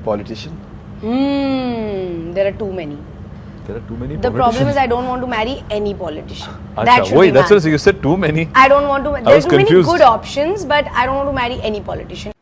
Politician? There are too many. There are too many The politicians. problem is I don't want to marry any politician. Acha, That should wait, be that's my what you said too many. I don't want to. I There are was too many confused. good options, but I don't want to marry any politician.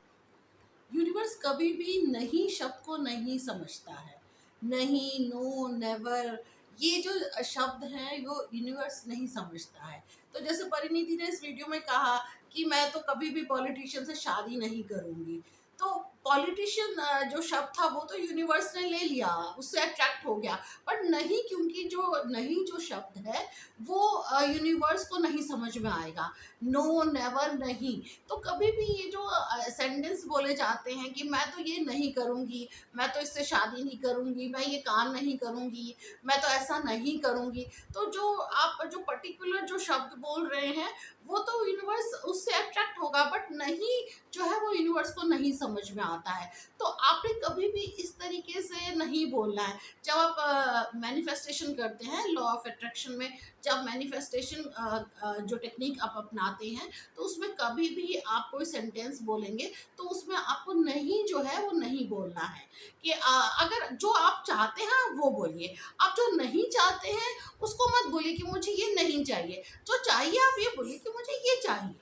Universe कभी भी नहीं शब्द को नहीं समझता है। नहीं, no, never, ये जो शब्द हैं वो यूनिवर्स नहीं समझता है। तो जैसे परिणीति ने इस वीडियो में कहा कि मैं तो कभी भी पॉलिटिशियन से शादी नहीं करूँगी, तो पॉलिटिशियन जो शब्द था वो तो यूनिवर्स ने ले लिया, उससे अट्रैक्ट हो गया, पर नहीं, क्योंकि जो नहीं जो शब्द है वो यूनिवर्स को नहीं समझ में आएगा। नो, नेवर, नहीं, तो कभी भी ये जो सेंटेंस बोले जाते हैं कि मैं तो ये नहीं करूँगी, मैं तो इससे शादी नहीं करूँगी, मैं ये काम नहीं करूँगी, मैं तो ऐसा नहीं करूँगी, तो जो आप जो पर्टिकुलर जो शब्द बोल रहे हैं वो तो यूनिवर्स उससे अट्रैक्ट होगा, बट नहीं जो है वो यूनिवर्स को नहीं समझ में आता है। तो आपने कभी भी इस तरीके से नहीं बोलना है। जब आप मैनिफेस्टेशन करते हैं लॉ ऑफ अट्रैक्शन में, जब मैनिफेस्टेशन जो टेक्निक आप अपनाते हैं, तो उसमें कभी भी आप कोई सेंटेंस बोलेंगे तो उसमें आपको नहीं जो है वो नहीं बोलना है कि अगर जो आप चाहते हैं वो बोलिए, आप जो नहीं चाहते हैं उसको मत बोलिए कि मुझे ये नहीं चाहिए, जो चाहिए आप ये बोलिए कि मुझे ये चाहिए।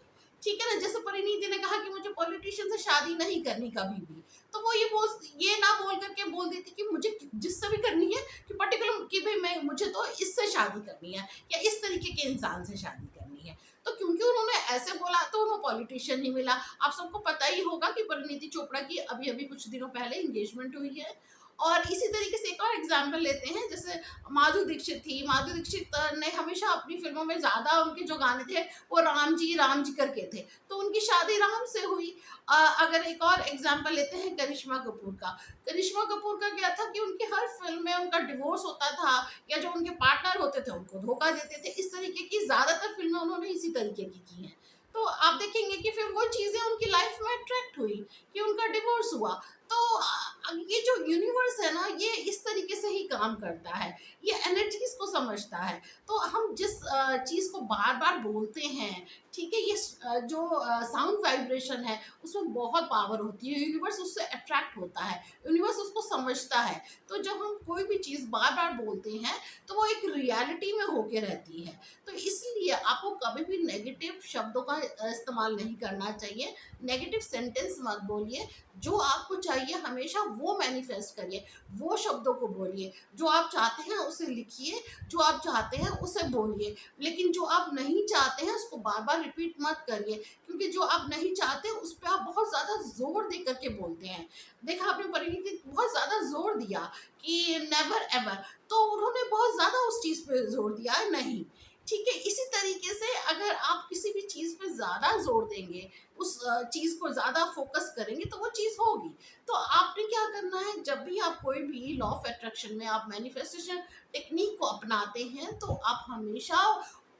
ठीक है ना, जैसे परिणीति ने कहा कि मुझे पॉलिटिशियन से शादी नहीं करनी कभी भी, तो वो ये ना बोल करके बोल देती कि मुझे जिससे भी करनी है कि पर्टिकुलर कि भाई मैं मुझे तो इससे शादी करनी है या इस तरीके के इंसान से शादी करनी है। तो क्योंकि उन्होंने ऐसे बोला तो उन्हें पॉलिटिशियन ही मिला। आप सबको पता ही होगा कि परिणीति चोपड़ा की अभी अभी कुछ दिनों पहले इंगेजमेंट हुई है। और इसी तरीके से एक और एग्जाम्पल लेते हैं, जैसे माधुरी दीक्षित थी। माधुरी दीक्षित ने हमेशा अपनी फिल्मों में ज़्यादा उनके जो गाने थे वो राम जी करके थे, तो उनकी शादी राम से हुई। अगर एक और एग्जाम्पल लेते हैं करिश्मा कपूर का। करिश्मा कपूर का क्या था कि उनकी हर फिल्म में उनका डिवोर्स होता था या जो उनके पार्टनर होते थे उनको धोखा देते थे। इस तरीके की ज़्यादातर फिल्में उन्होंने इसी तरीके की हैं। तो आप देखेंगे कि फिर वो चीज़ें उनकी लाइफ में अट्रैक्ट हुई कि उनका डिवोर्स हुआ। तो ये जो यूनिवर्स है ना, ये इस तरीके से ही काम करता है, ये एनर्जीज को समझता है। तो हम जिस चीज़ को बार बार बोलते हैं, ठीक है, ये जो साउंड वाइब्रेशन है उसमें बहुत पावर होती है, यूनिवर्स उससे अट्रैक्ट होता है, यूनिवर्स उसको समझता है। तो जब हम कोई भी चीज़ बार बार बोलते हैं तो वो एक रियलिटी में होके रहती है। तो इसलिए आपको कभी भी नेगेटिव शब्दों का इस्तेमाल नहीं करना चाहिए, नेगेटिव सेंटेंस मत बोलिए। जो आपको चाहिए हमेशा वो मैनिफेस्ट करिए, वो शब्दों को बोलिए, जो आप चाहते हैं उसे लिखिए, जो आप चाहते हैं उसे बोलिए, लेकिन जो आप नहीं चाहते हैं उसको बार बार रिपीट मत करिए, क्योंकि जो आप नहीं चाहते उस पर आप बहुत ज़्यादा जोर दे करके बोलते हैं। देखा आपने परिणीति बहुत ज़्यादा जोर दिया कि नेवर एवर, तो उन्होंने बहुत ज़्यादा उस चीज़ पे जोर दिया नहीं। ठीक है, इसी तरीके से अगर आप किसी भी चीज़ पे ज़्यादा जोर देंगे, उस चीज़ को ज़्यादा फोकस करेंगे तो वो चीज़ होगी। तो आपने क्या करना है, जब भी आप कोई भी लॉ ऑफ अट्रैक्शन में आप मैनिफेस्टेशन टेक्निक को अपनाते हैं तो आप हमेशा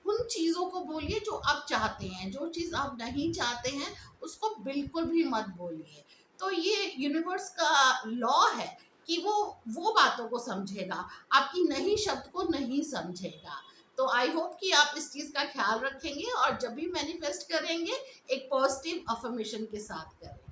उन चीज़ों को बोलिए जो आप चाहते हैं, जो चीज़ आप नहीं चाहते हैं उसको बिल्कुल भी मत बोलिए। तो ये यूनिवर्स का लॉ है कि वो बातों को समझेगा, आपकी नहीं शब्द को नहीं समझेगा। तो आई होप कि आप इस चीज़ का ख्याल रखेंगे और जब भी मैनिफेस्ट करेंगे एक पॉजिटिव अफर्मेशन के साथ करें।